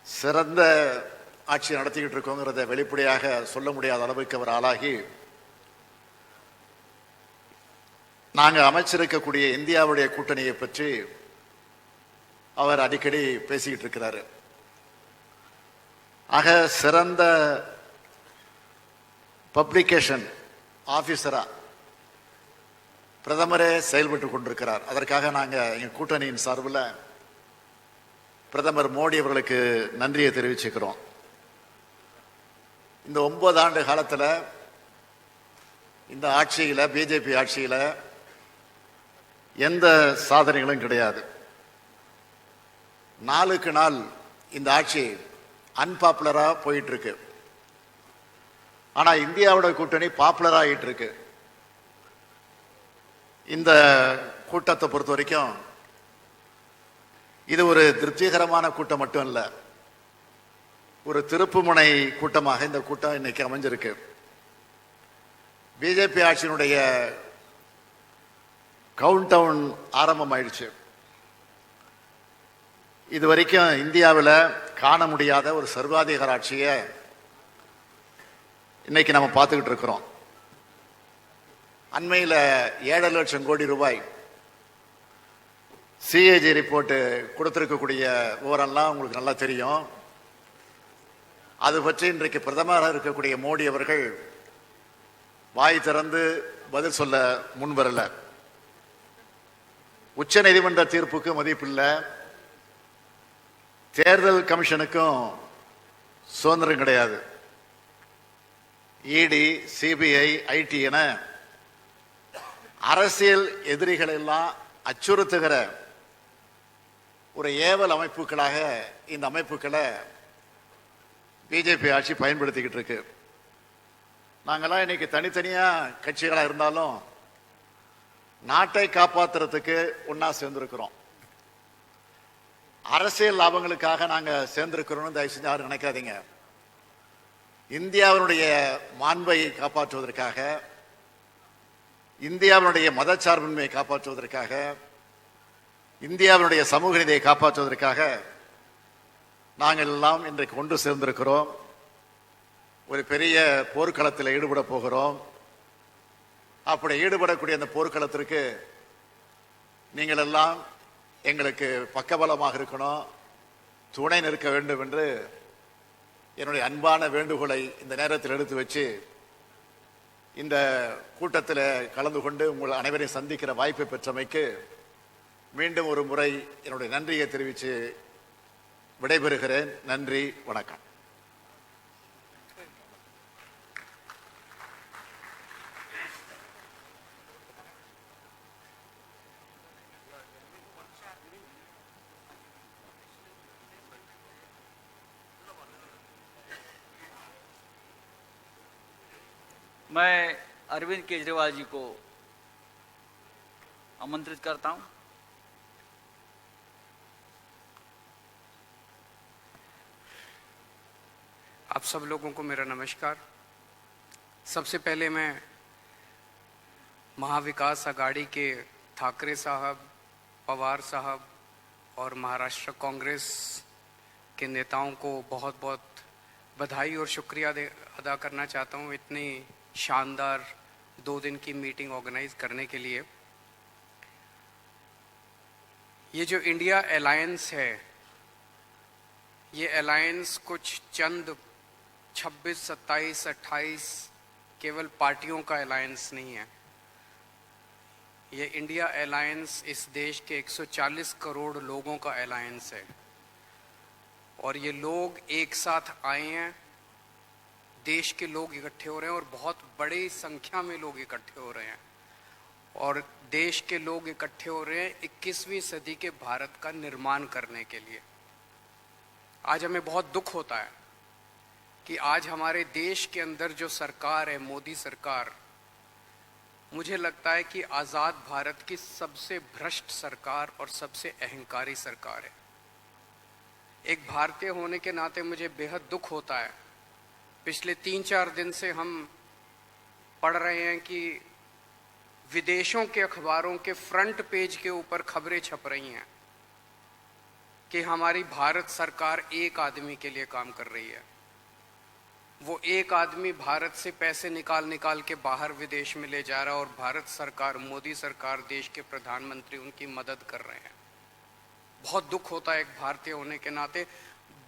S6: சிறந்த ஆட்சி நடத்திக்கிட்டு இருக்கோங்கிறத வெளிப்படையாக சொல்ல முடியாத அளவுக்கு அவர் ஆளாகி நாங்கள் அமைச்சிருக்கக்கூடிய இந்தியாவுடைய கூட்டணியை பற்றி அவர் அடிக்கடி பேசிக்கிட்டு இருக்கிறாரு. ஆக சிறந்த பப்ளிகேஷன் ஆபீசரா பிரதமரே செயல்பட்டு கொண்டிருக்கிறார். அதற்காக நாங்கள் எங்கள் கூட்டணியின் சார்பில் பிரதமர் மோடி அவர்களுக்கு நன்றியை தெரிவிச்சுக்கிறோம். இந்த 9 ஆண்டு காலத்தில் இந்த ஆட்சியில், பிஜேபி ஆட்சியில் எந்த சாதனைகளும் கிடையாது. நாளுக்கு நாள் இந்த ஆட்சி அன்பாப்புலரா போயிட்டு இருக்கு. ஆனா இந்தியாவோட கூட்டணி பாப்புலர் ஆகிட்டு இருக்கு. இந்த கூட்டத்தை பொறுத்த வரைக்கும் இது ஒரு திருப்திகரமான கூட்டம் மட்டும் இல்ல, ஒரு திருப்புமுனை கூட்டமாக இந்த கூட்டம் இன்னைக்கு அமைஞ்சிருக்கு. பிஜேபி ஆட்சியினுடைய கவுண்ட் டவுன் ஆரம்பம் ஆயிடுச்சு. இது வரைக்கும் இந்தியாவில் காண முடியாத ஒரு சர்வாதிகார ஆட்சியை இன்னைக்கு நம்ம பார்த்துக்கிட்டு இருக்கிறோம். அண்மையில் 7 லட்சம் கோடி ரூபாய் சிஏஜி ரிப்போர்ட் கொடுத்திருக்கக்கூடிய விவரம்லாம் உங்களுக்கு நல்லா தெரியும். அது பற்றி இன்றைக்கு பிரதமராக இருக்கக்கூடிய மோடி அவர்கள் வாய் திறந்து பதில் சொல்ல முன்வரல. உச்ச நீதிமன்ற தீர்ப்புக்கு மதிப்பில்லை, தேர்தல் கமிஷனுக்கும் சுதந்திரம் கிடையாது. இடி, சிபிஐ, ஐடி என அரசியல் எதிரிகள் எல்லாம் அச்சுறுத்துகிற ஒரு ஏவல் அமைப்புகளாக இந்த அமைப்புகளை பிஜேபி ஆட்சி பயன்படுத்திக்கிட்டு இருக்கு. நாங்கெல்லாம் இன்னைக்கு தனித்தனியா கட்சிகளாக இருந்தாலும் நாட்டை காப்பாற்றுறதுக்கு ஒன்னா சேர்ந்திருக்கிறோம். அரசியல் லாபங்களுக்காக நாங்க சேர்ந்திருக்கிறோம் தயவு செஞ்சு யாரும் நினைக்காதீங்க. இந்தியாவினுடைய மாண்பை காப்பாற்றுவதற்காக, இந்தியாவினுடைய மதச்சார்பின்மையை காப்பாற்றுவதற்காக, இந்தியாவினுடைய சமூக நீதியை காப்பாற்றுவதற்காக நாங்கள் எல்லாம் இன்றைக்கு ஒன்று சேர்ந்திருக்கிறோம். ஒரு பெரிய போர்க்களத்தில் ஈடுபட போகிறோம். அப்படி ஈடுபடக்கூடிய அந்த போர்க்களத்திற்கு நீங்கள் எல்லாம் எங்களுக்கு பக்கபலமாக இருக்கணும், துணை நிற்க வேண்டும் என்று என்னுடைய அன்பான வேண்டுகோளை இந்த நேரத்தில் எடுத்து வச்சு இந்த கூட்டத்தில் கலந்து கொண்டு உங்கள் அனைவரையும் சந்திக்கிற வாய்ப்பை பெற்றமைக்கு மீண்டும் ஒரு முறை என்னுடைய நன்றியை தெரிவித்து விடைபெறுகிறேன். நன்றி, வணக்கம்.
S1: मैं अरविंद केजरीवाल जी को आमंत्रित करता हूं।
S7: आप सब लोगों को मेरा नमस्कार। सबसे पहले मैं महाविकास अघाड़ी के ठाकरे साहब, पवार साहब और महाराष्ट्र कांग्रेस के नेताओं को बहुत बहुत बधाई और शुक्रिया अदा करना चाहता हूं इतनी शानदार 2 दिन की मीटिंग ऑर्गेनाइज करने के लिए। ये जो इंडिया अलायंस है, ये अलायंस कुछ चंद 26, 27, 28 केवल पार्टियों का अलायंस नहीं है। ये इंडिया अलायंस इस देश के 140 करोड़ लोगों का अलायंस है और ये लोग एक साथ आए हैं। देश के लोग इकट्ठे हो रहे हैं और बहुत बड़ी संख्या में लोग इकट्ठे हो रहे हैं और देश के लोग इकट्ठे हो रहे हैं 21वीं सदी के भारत का निर्माण करने के लिए। आज हमें बहुत दुख होता है कि आज हमारे देश के अंदर जो सरकार है, मोदी सरकार, मुझे लगता है कि आज़ाद भारत की सबसे भ्रष्ट सरकार और सबसे अहंकारी सरकार है। एक भारतीय होने के नाते मुझे बेहद दुख होता है। पिछले 3-4 दिन से हम पढ़ रहे हैं कि विदेशों के अखबारों के फ्रंट पेज के ऊपर खबरें छप रही हैं कि हमारी भारत सरकार एक आदमी के लिए काम कर रही है। वो एक आदमी भारत से पैसे निकाल निकाल के बाहर विदेश में ले जा रहा है और भारत सरकार, मोदी सरकार, देश के प्रधानमंत्री उनकी मदद कर रहे हैं। बहुत दुख होता है एक भारतीय होने के नाते।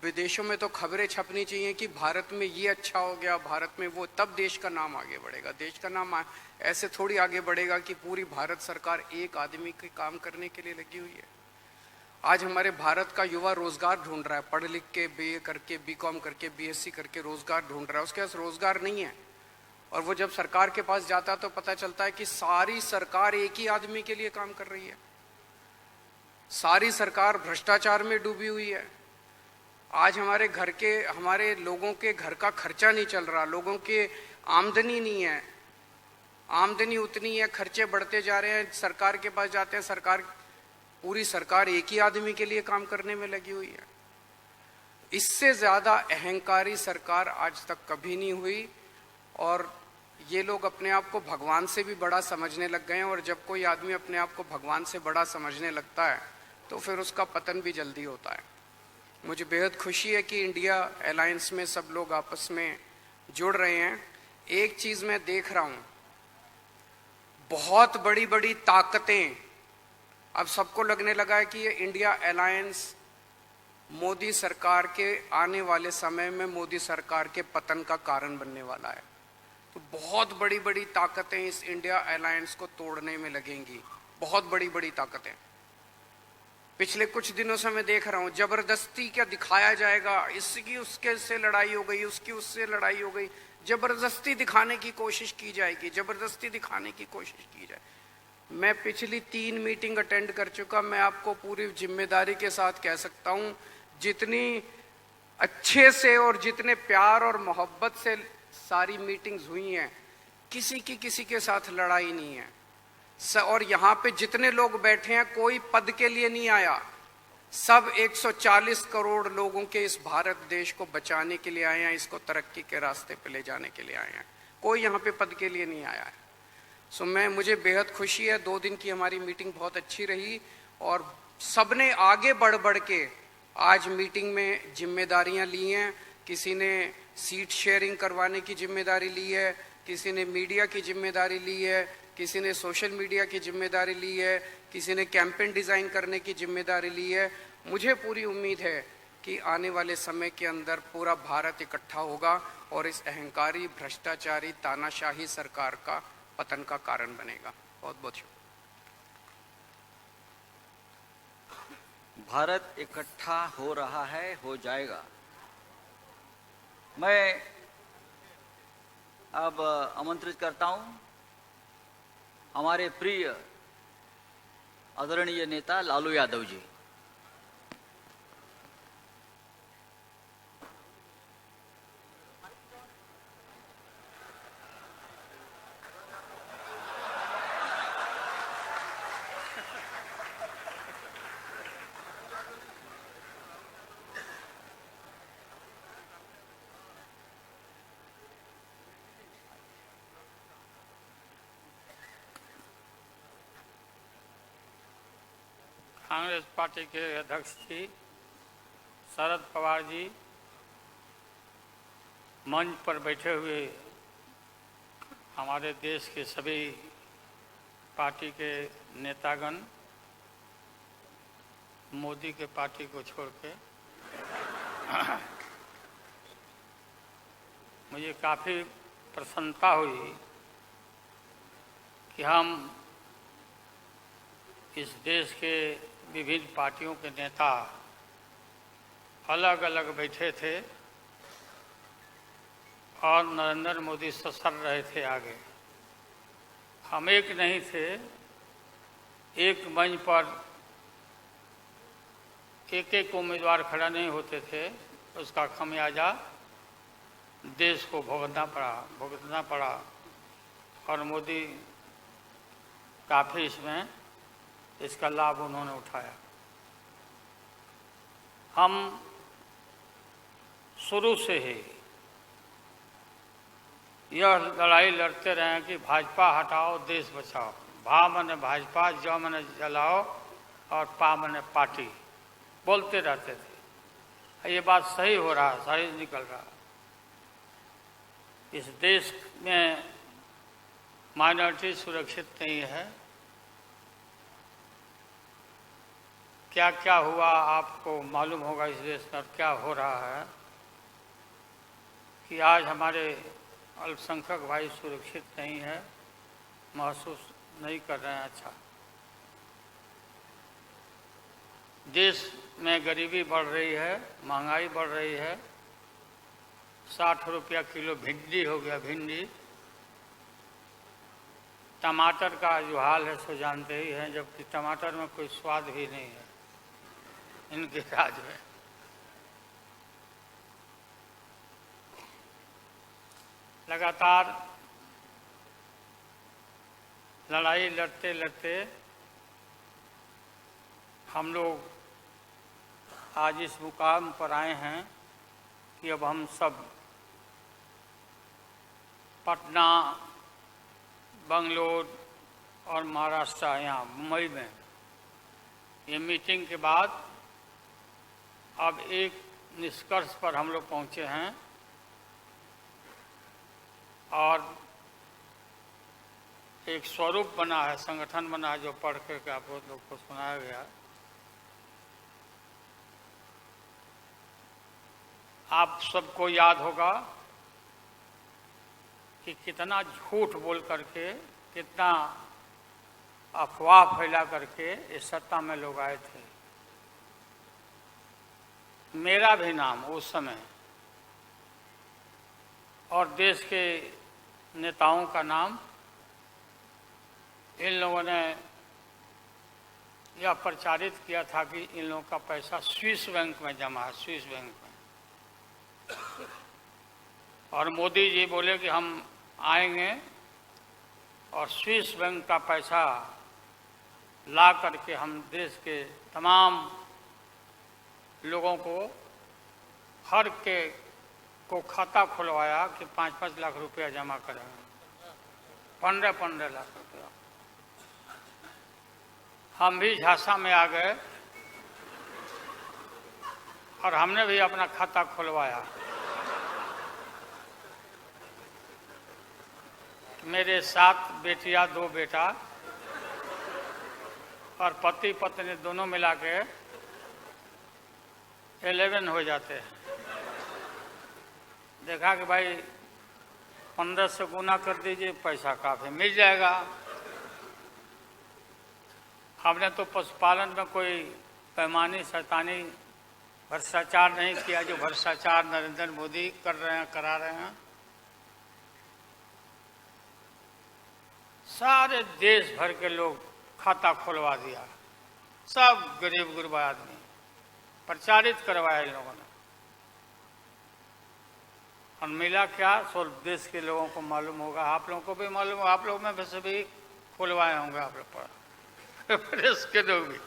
S7: विदेशों में तो खबरें छपनी चाहिए कि भारत में ये अच्छा हो गया, भारत में वो, तब देश का नाम आगे बढ़ेगा। देश का नाम ऐसे थोड़ी आगे बढ़ेगा कि पूरी भारत सरकार एक आदमी के काम करने के लिए लगी हुई है। आज हमारे भारत का युवा रोजगार ढूंढ रहा है, पढ़ लिख के बीए करके, बीकॉम करके, बीएससी करके रोजगार ढूंढ रहा है, उसके पास रोजगार नहीं है। और वो जब सरकार के पास जाता है तो पता चलता है कि सारी सरकार एक ही आदमी के लिए काम कर रही है, सारी सरकार भ्रष्टाचार में डूबी हुई है। आज हमारे लोगों के घर का खर्चा नहीं चल रहा, लोगों के आमदनी नहीं है, आमदनी उतनी है, खर्चे बढ़ते जा रहे हैं, सरकार के पास जाते हैं, पूरी सरकार एक ही आदमी के लिए काम करने में लगी हुई है। इससे ज्यादा अहंकारी सरकार आज तक कभी नहीं हुई। और ये लोग अपने आप को भगवान से भी बड़ा समझने लग गए हैं, और जब कोई आदमी अपने आप को भगवान से बड़ा समझने लगता है तो फिर उसका पतन भी जल्दी होता है। मुझे बेहद खुशी है कि इंडिया अलायंस में सब लोग आपस में जुड़ रहे हैं। एक चीज मैं देख रहा हूं, बहुत बड़ी बड़ी ताकतें, अब सबको लगने लगा है कि ये इंडिया अलायंस मोदी सरकार के आने वाले समय में मोदी सरकार के पतन का कारण बनने वाला है। तो बहुत बड़ी बड़ी ताकतें इस इंडिया अलायंस को तोड़ने में लगेंगी, बहुत बड़ी बड़ी ताकतें। पिछले कुछ दिनों से मैं देख रहा हूं, जबरदस्ती क्या दिखाया जाएगा, इसकी उसके से लड़ाई हो गई, उसकी उससे लड़ाई हो गई, जबरदस्ती दिखाने की कोशिश की जाएगी, जबरदस्ती दिखाने की कोशिश की जाए। मैं पिछली 3 मीटिंग अटेंड कर चुका, मैं आपको पूरी जिम्मेदारी के साथ कह सकता हूं, जितनी अच्छे से और जितने प्यार और मोहब्बत से सारी मीटिंग्स हुई हैं, किसी के साथ लड़ाई नहीं है। और यहाँ पे जितने लोग बैठे हैं कोई पद के लिए नहीं आया, सब 140 करोड़ लोगों के इस भारत देश को बचाने के लिए आए हैं, इसको तरक्की के रास्ते पे ले जाने के लिए आए हैं, कोई यहाँ पे पद के लिए नहीं आया है। सो मुझे बेहद खुशी है, 2 दिन की हमारी मीटिंग बहुत अच्छी रही और सबने आगे बढ़ बढ़ के आज मीटिंग में जिम्मेदारियां ली हैं। किसी ने सीट शेयरिंग करवाने की जिम्मेदारी ली है, किसी ने मीडिया की जिम्मेदारी ली है, किसी ने सोशल मीडिया की जिम्मेदारी ली है, किसी ने कैंपेन डिज़ाइन करने की जिम्मेदारी ली है। मुझे पूरी उम्मीद है कि आने वाले समय के अंदर पूरा भारत इकट्ठा होगा और इस अहंकारी, भ्रष्टाचारी, तानाशाही सरकार का पतन का कारण बनेगा। बहुत बहुत शुक्रिया।
S1: भारत इकट्ठा हो रहा है, हो जाएगा। मैं अब आमंत्रित करता हूं हमारे प्रिय आदरणीय नेता लालू यादव जी।
S8: कांग्रेस पार्टी के अध्यक्ष जी शरद पवार जी, मंच पर बैठे हुए हमारे देश के सभी पार्टी के नेतागण, मोदी के पार्टी को छोड़ के मुझे काफ़ी प्रसन्नता हुई कि हम इस देश के विभिन्न पार्टियों के नेता अलग अलग बैठे थे और नरेंद्र मोदी ससर रहे थे आगे। हम एक नहीं थे, एक मंच पर एक एक उम्मीदवार खड़ा नहीं होते थे, उसका खमियाजा देश को भुगतना पड़ा और मोदी काफ़ी इसका लाभ उन्होंने उठाया। हम शुरू से ही यह लड़ाई लड़ते रहे कि भाजपा हटाओ, देश बचाओ। भा मने भाजपा, ज मने जलाओ और पा मने पार्टी, बोलते रहते थे। ये बात सही हो रहा, सही निकल रहा। इस देश में माइनॉरिटी सुरक्षित नहीं है। क्या क्या हुआ आपको मालूम होगा इस देश में, क्या हो रहा है कि आज हमारे अल्पसंख्यक भाई सुरक्षित नहीं है, महसूस नहीं कर रहे हैं। अच्छा, देश में गरीबी बढ़ रही है, महंगाई बढ़ रही है। 60 रुपया किलो भिंडी हो गया, भिंडी। टमाटर का जो हाल है सो जानते ही हैं, जबकि टमाटर में कोई स्वाद भी नहीं है इनके राज में। लगातार लड़ाई लड़ते लड़ते हम लोग आज इस मुकाम पर आए हैं कि अब हम सब पटना, बंगलोर और महाराष्ट्र, यहाँ मुंबई में ये मीटिंग के बाद अब एक निष्कर्ष पर हम लोग पहुँचे हैं और एक स्वरूप बना है, संगठन बना है, जो पढ़ करके आप लोग को सुनाया गया। आप सबको याद होगा कि कितना झूठ बोल करके, कितना अफवाह फैला करके इस सत्ता में लोग आए थे। मेरा भी नाम उस समय और देश के नेताओं का नाम इन लोगों ने यह प्रचारित किया था कि इन लोगों का पैसा स्विस बैंक में जमा है, स्विस बैंक में। और मोदी जी बोले कि हम आएंगे और स्विस बैंक का पैसा ला करके हम देश के तमाम लोगों को, हर के को खाता खुलवाया कि 5-5 लाख रुपया जमा करेंगे, 15-15 लाख रुपया। हम भी झांसा में आ गए और हमने भी अपना खाता खुलवाया। मेरे 7 बेटियां, 2 बेटा और पति पत्नी दोनों मिला के 11 हो जाते हैं। देखा कि भाई 15 से गुना कर दीजिए, पैसा काफी मिल जाएगा। हमने तो पशुपालन में कोई पैमानी शैतानी भ्रष्टाचार नहीं किया, जो भ्रष्टाचार नरेंद्र मोदी कर रहे हैं, करा रहे हैं। सारे देश भर के लोग खाता खुलवा दिया, सब गरीब गुरबा आदमी प्रचारित करवाया इन लोगों ने। और मिला क्या, सो देश के लोगों को मालूम होगा, आप लोगों को भी मालूम होगा, आप लोग में वैसे भी खुलवाए होंगे आप लोग पर, प्रेस के लोग भी।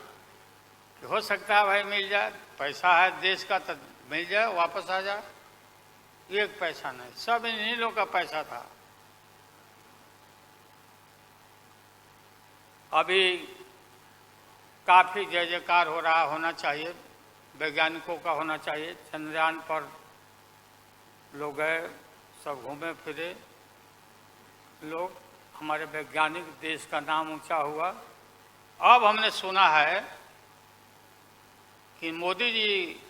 S8: हो सकता है भाई मिल जाए, पैसा है देश का तो मिल जाए, वापस आ जाए। एक पैसा नहीं, सब इन्हीं लोगों का पैसा था। अभी काफी जय जयकार हो रहा, होना चाहिए, वैज्ञानिकों का होना चाहिए। चंद्रयान पर लोग गए, सब घूमे फिरे लोग, हमारे वैज्ञानिक, देश का नाम ऊंचा हुआ। अब हमने सुना है कि मोदी जी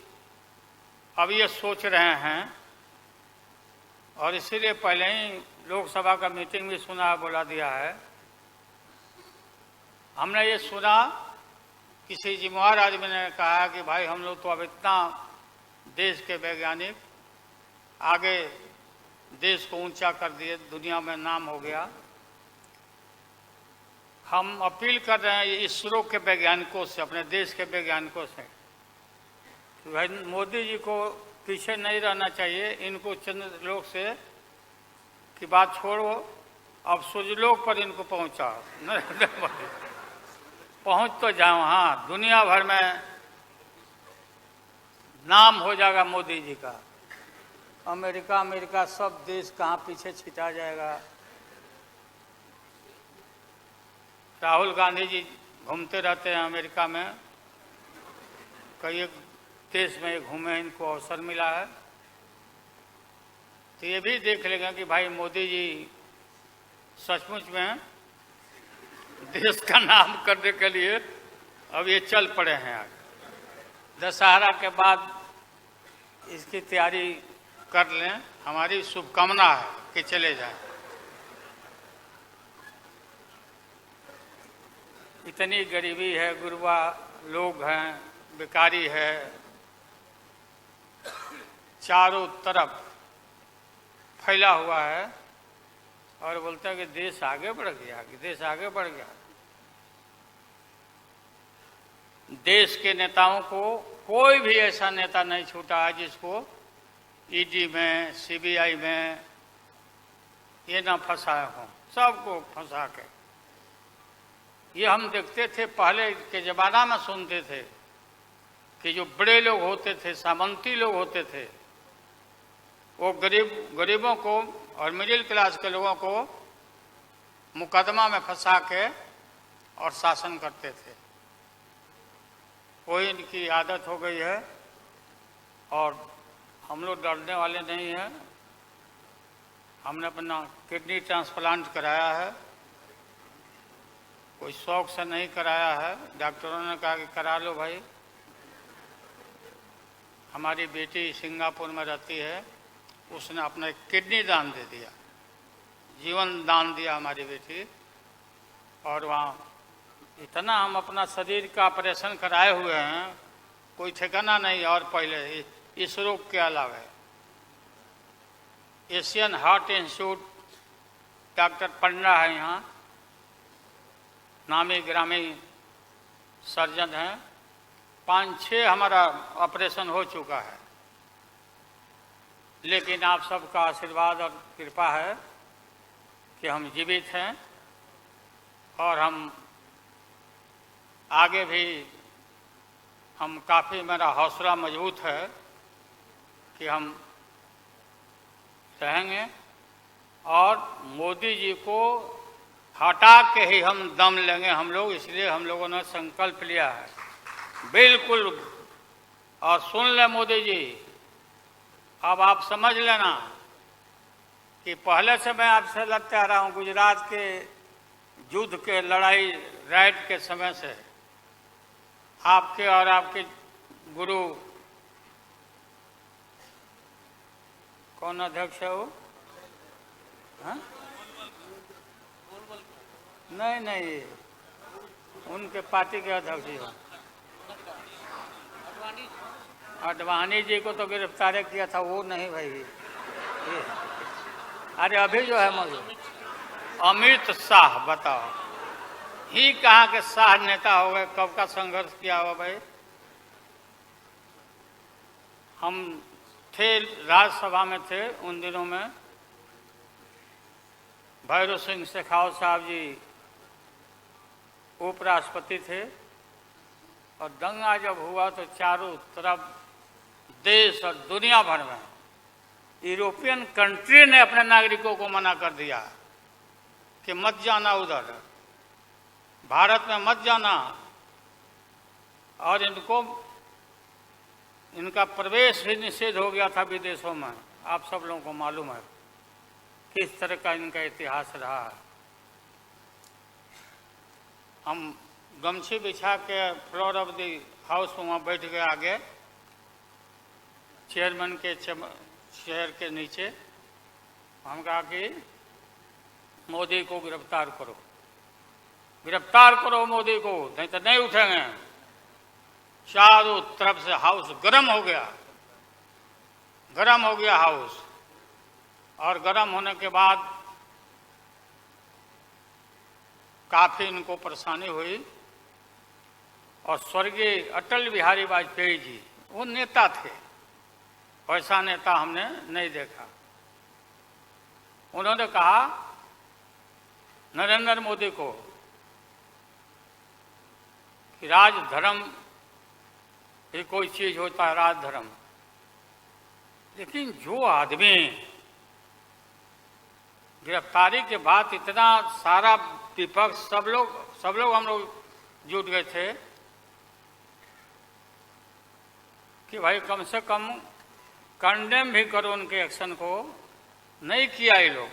S8: अब ये सोच रहे हैं, और इसीलिए पहले ही लोकसभा का मीटिंग भी सुना, बुला दिया है। हमने ये सुना, किसी जिम्मेवार आदमी ने कहा कि भाई हम लोग तो अब इतना देश के वैज्ञानिक आगे देश को ऊंचा कर दिए, दुनिया में नाम हो गया। हम अपील कर रहे हैं इसरो के वैज्ञानिकों से, अपने देश के वैज्ञानिकों से, कि भाई मोदी जी को पीछे नहीं रहना चाहिए। इनको चंद्रलोक से की बात छोड़ो, अब सूर्यलोक पर इनको पहुंचाओ, नरेंद्र मोदी पहुंच तो जाओ। हाँ, दुनिया भर में नाम हो जाएगा मोदी जी का। अमेरिका सब देश कहाँ पीछे छिटा जाएगा। राहुल गांधी जी घूमते रहते हैं अमेरिका में, कई देश में घूमे, इनको अवसर मिला है। तो ये भी देख लेगा कि भाई मोदी जी सचमुच में देश का नाम करने के लिए अब ये चल पड़े हैं। आगे दशहरा के बाद इसकी तैयारी कर लें, हमारी शुभकामना है कि चले जाएं। इतनी गरीबी है, गुरबा लोग हैं, बेकारी है, चारों तरफ फैला हुआ है और बोलता है कि देश आगे बढ़ गया, कि देश आगे बढ़ गया। देश के नेताओं को कोई भी ऐसा नेता नहीं छूटा है जिसको ईडी में, सीबीआई में ये ना फंसाए हों, सबको फंसा के। ये हम देखते थे, पहले के जमाना में सुनते थे कि जो बड़े लोग होते थे, सामंती लोग होते थे, वो गरीबों को और मिडिल क्लास के लोगों को मुकदमा में फंसा के और शासन करते थे। वही इनकी आदत हो गई है और हम लोग डरने वाले नहीं हैं। हमने अपना किडनी ट्रांसप्लांट कराया है, कोई शौक से नहीं कराया है। डॉक्टरों ने कहा कि करा लो भाई। हमारी बेटी सिंगापुर में रहती है, उसने अपना किडनी दान दे दिया, जीवन दान दिया हमारी बेटी। और वहाँ इतना हम अपना शरीर का ऑपरेशन कराए हुए हैं, कोई ठिकाना नहीं। और पहले इस रोग के अलावा एशियन हार्ट इंस्टीट्यूट, डॉक्टर पंडा है यहाँ, नामी ग्रामी सर्जन हैं। 5-6 हमारा ऑपरेशन हो चुका है। लेकिन आप सबका आशीर्वाद और कृपा है कि हम जीवित हैं और हम आगे भी हम काफ़ी, मेरा हौसला मजबूत है कि हम रहेंगे और मोदी जी को हटा के ही हम दम लेंगे हम लोग। इसलिए हम लोगों ने संकल्प लिया है, बिल्कुल। और सुन ले मोदी जी, अब आप समझ लेना कि पहले से मैं आपसे लड़ते आ रहा हूँ, गुजरात के युद्ध के लड़ाई राइट के समय से। आपके और आपके गुरु, कौन अध्यक्ष है वो? हाँ? नहीं, उनके पार्टी के अध्यक्ष जी हैं। अडवाणी जी को तो गिरफ्तार किया था, वो नहीं भाई। अरे अभी जो है मौजूद अमित शाह, बताओ ही कहाँ के शाह नेता हो गए, कब का संघर्ष किया हुआ भाई। हम थे राज्यसभा में थे उन दिनों में, भैरव सिंह शेखावत साहब जी उपराष्ट्रपति थे और दंगा जब हुआ तो चारों तरफ देश और दुनिया भर में यूरोपियन कंट्री ने अपने नागरिकों को मना कर दिया कि मत जाना उधर, भारत में मत जाना। और इनका प्रवेश भी निषेध हो गया था विदेशों में। आप सब लोगों को मालूम है किस तरह का इनका इतिहास रहा है। हम गमछी बिछा के फ्लोर ऑफ द हाउस में वहाँ बैठ गए आगे, चेयरमैन के चेयर के नीचे। हम कहा कि मोदी को गिरफ्तार करो, गिरफ्तार करो मोदी को, नहीं तो नहीं उठेंगे। चारों तरफ से हाउस गर्म हो गया, गर्म हो गया हाउस। और गर्म होने के बाद काफी इनको परेशानी हुई। और स्वर्गीय अटल बिहारी वाजपेयी जी, वो नेता थे, वैसा नेता हमने नहीं देखा। उन्होंने कहा नरेंद्र मोदी को कि राजधर्म भी कोई चीज होता है, राजधर्म। लेकिन जो आदमी गिरफ्तारी के बाद इतना सारा विपक्ष, सब लोग हम लोग जुट गए थे कि भाई कम से कम कंडेम भी करो उनके एक्शन को। नहीं किया ये लोग।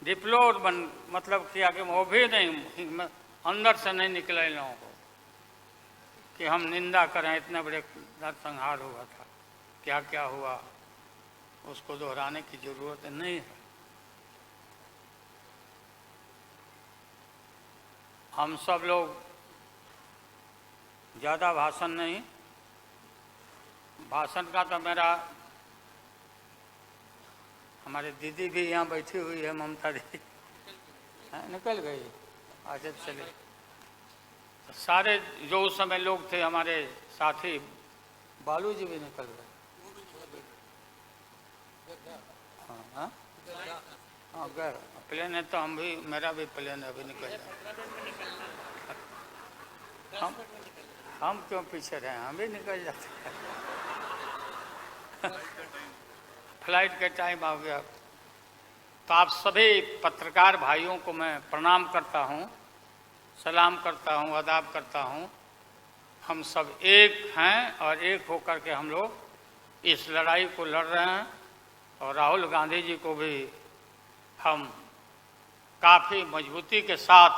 S8: डिप्लोर मतलब किया कि वो भी नहीं, अंदर से नहीं निकला इन लोगों को कि हम निंदा करें। इतने बड़े नरसंहार हुआ था, क्या क्या हुआ उसको दोहराने की जरूरत नहीं है। हम सब लोग ज़्यादा भाषण नहीं, भाषण का तो मेरा, हमारे दीदी भी यहाँ बैठी हुई है, ममता दीदी निकल गई, आज चले सारे जो उस समय लोग थे हमारे साथी, बालू जी भी निकल गए। हाँ हाँ गए, प्लेन है तो हम भी, मेरा भी प्लेन है, अभी निकल जाए। हम क्यों पीछे रहे, हम भी निकल जाते हैं। फ्लाइट का टाइम आ गया। तो आप सभी पत्रकार भाइयों को मैं प्रणाम करता हूँ, सलाम करता हूँ, आदाब करता हूँ। हम सब एक हैं और एक होकर के हम लोग इस लड़ाई को लड़ रहे हैं। और राहुल गांधी जी को भी हम काफ़ी मजबूती के साथ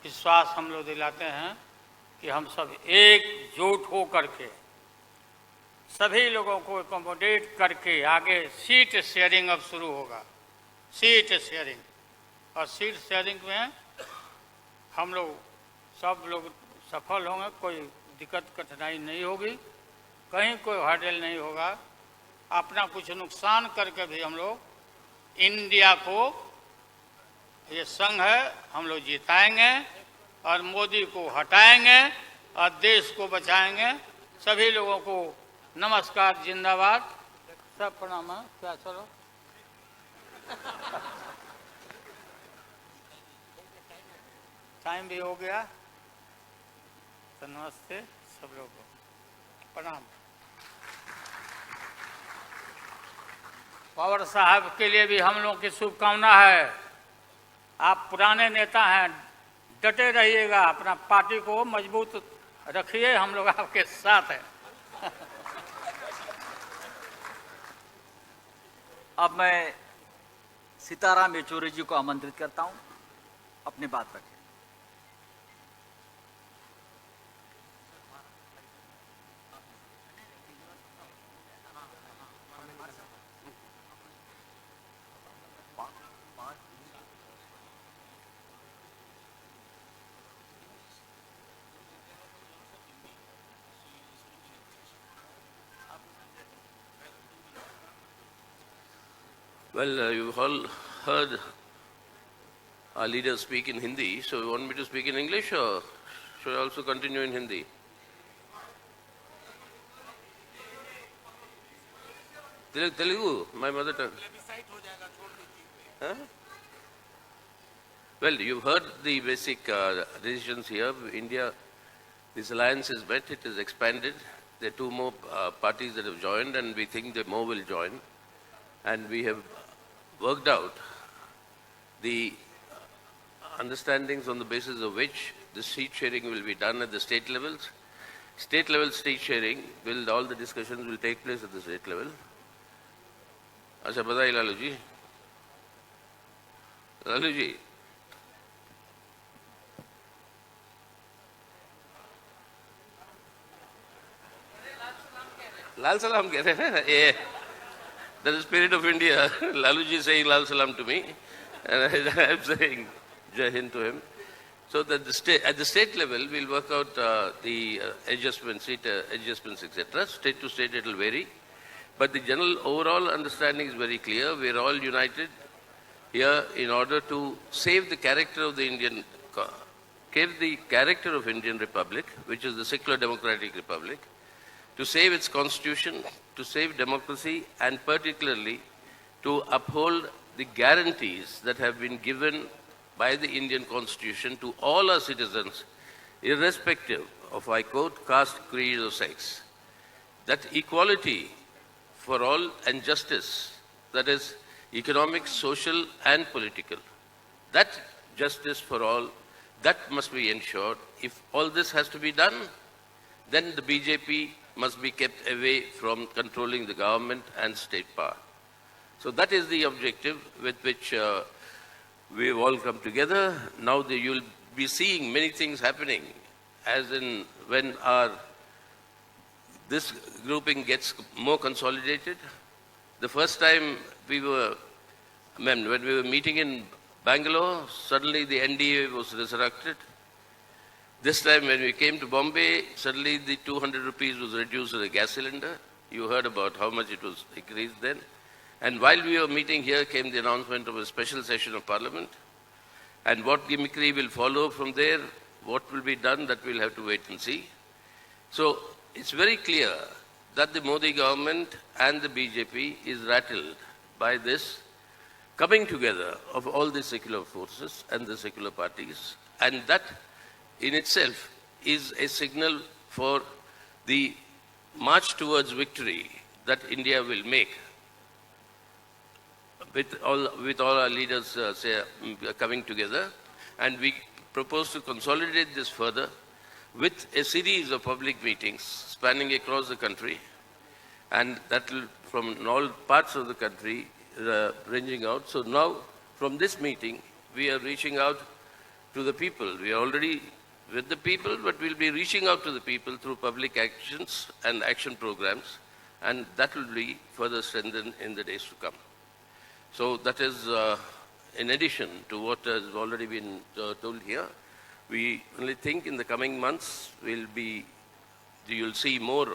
S8: विश्वास हम लोग दिलाते हैं कि हम सब एकजुट हो करके सभी लोगों को एकोमोडेट करके आगे सीट शेयरिंग अब शुरू होगा, सीट शेयरिंग। और सीट शेयरिंग में हम लोग सब लोग सफल होंगे, कोई दिक्कत कठिनाई नहीं होगी, कहीं कोई हर्डल नहीं होगा। अपना कुछ नुकसान करके भी हम लोग इंडिया को, ये संघ है, हम लोग जिताएंगे और मोदी को हटाएंगे और देश को बचाएंगे। सभी लोगों को नमस्कार, जिंदाबाद, सब प्रणाम है। क्या चलो टाइम भी हो गया, तो नमस्ते सब लोगों को, प्रणाम। पवार साहब के लिए भी हम लोग की शुभकामना है। आप पुराने नेता हैं, डटे रहिएगा, अपना पार्टी को मजबूत रखिए, हम लोग आपके साथ हैं।
S1: अब मैं सीताराम येचुरी जी को आमंत्रित करता हूं, अपनी बात रखें।
S9: Well, you've all heard our leaders speak in Hindi, so you want me to speak in English or should I also continue in Hindi? Telugu, my mother tongue. Huh? Well, you've heard the basic decisions here. India, this alliance is met, it is expanded. There are two more parties that have joined, and we think that more will join. And we have worked out the understandings on the basis of which the seat sharing will be done at the state levels. State level seat sharing, all the discussions will take place at the state level. अच्छा बताइए लालू जी, लालू जी लाल सलाम कह रहे हैं ये, that's the spirit of India. Lalu ji is saying Lal Salam to me, and I am saying Jai Hind to him. So that at the state level, we'll work out the adjustments, seat adjustments, etc. State to state, it will vary. But the general overall understanding is very clear. We are all united here in order to save the character of the Indian Republic, which is the secular democratic republic, to save its constitution, to save democracy, and particularly to uphold the guarantees that have been given by the Indian Constitution to all our citizens, irrespective of, I quote, caste, creed, or sex. That equality for all and justice, that is economic, social, and political, that justice for all, that must be ensured. If all this has to be done, then the BJP must be kept away from controlling the government and state power. So that is the objective with which we've all come together. Now you'll be seeing many things happening, as in when this grouping gets more consolidated. The first time when we were meeting in Bangalore, suddenly the NDA was resurrected. This time when we came to Bombay, suddenly the 200 rupees was reduced to the gas cylinder. You heard about how much it was increased then. And while we were meeting here came the announcement of a special session of Parliament. And what gimmickry will follow from there, what will be done, that we'll have to wait and see. So it's very clear that the Modi government and the BJP is rattled by this coming together of all the secular forces and the secular parties. And that in itself is a signal for the march towards victory that India will make with all our leaders coming together. And we propose to consolidate this further with a series of public meetings spanning across the country, and that will from all parts of the country ranging out. So now from this meeting we are reaching out to the people. We are already with the people, but we'll be reaching out to the people through public actions and action programs, and that will be further strengthened in the days to come. So that is in addition to what has already been told here. We only think in the coming months you'll see more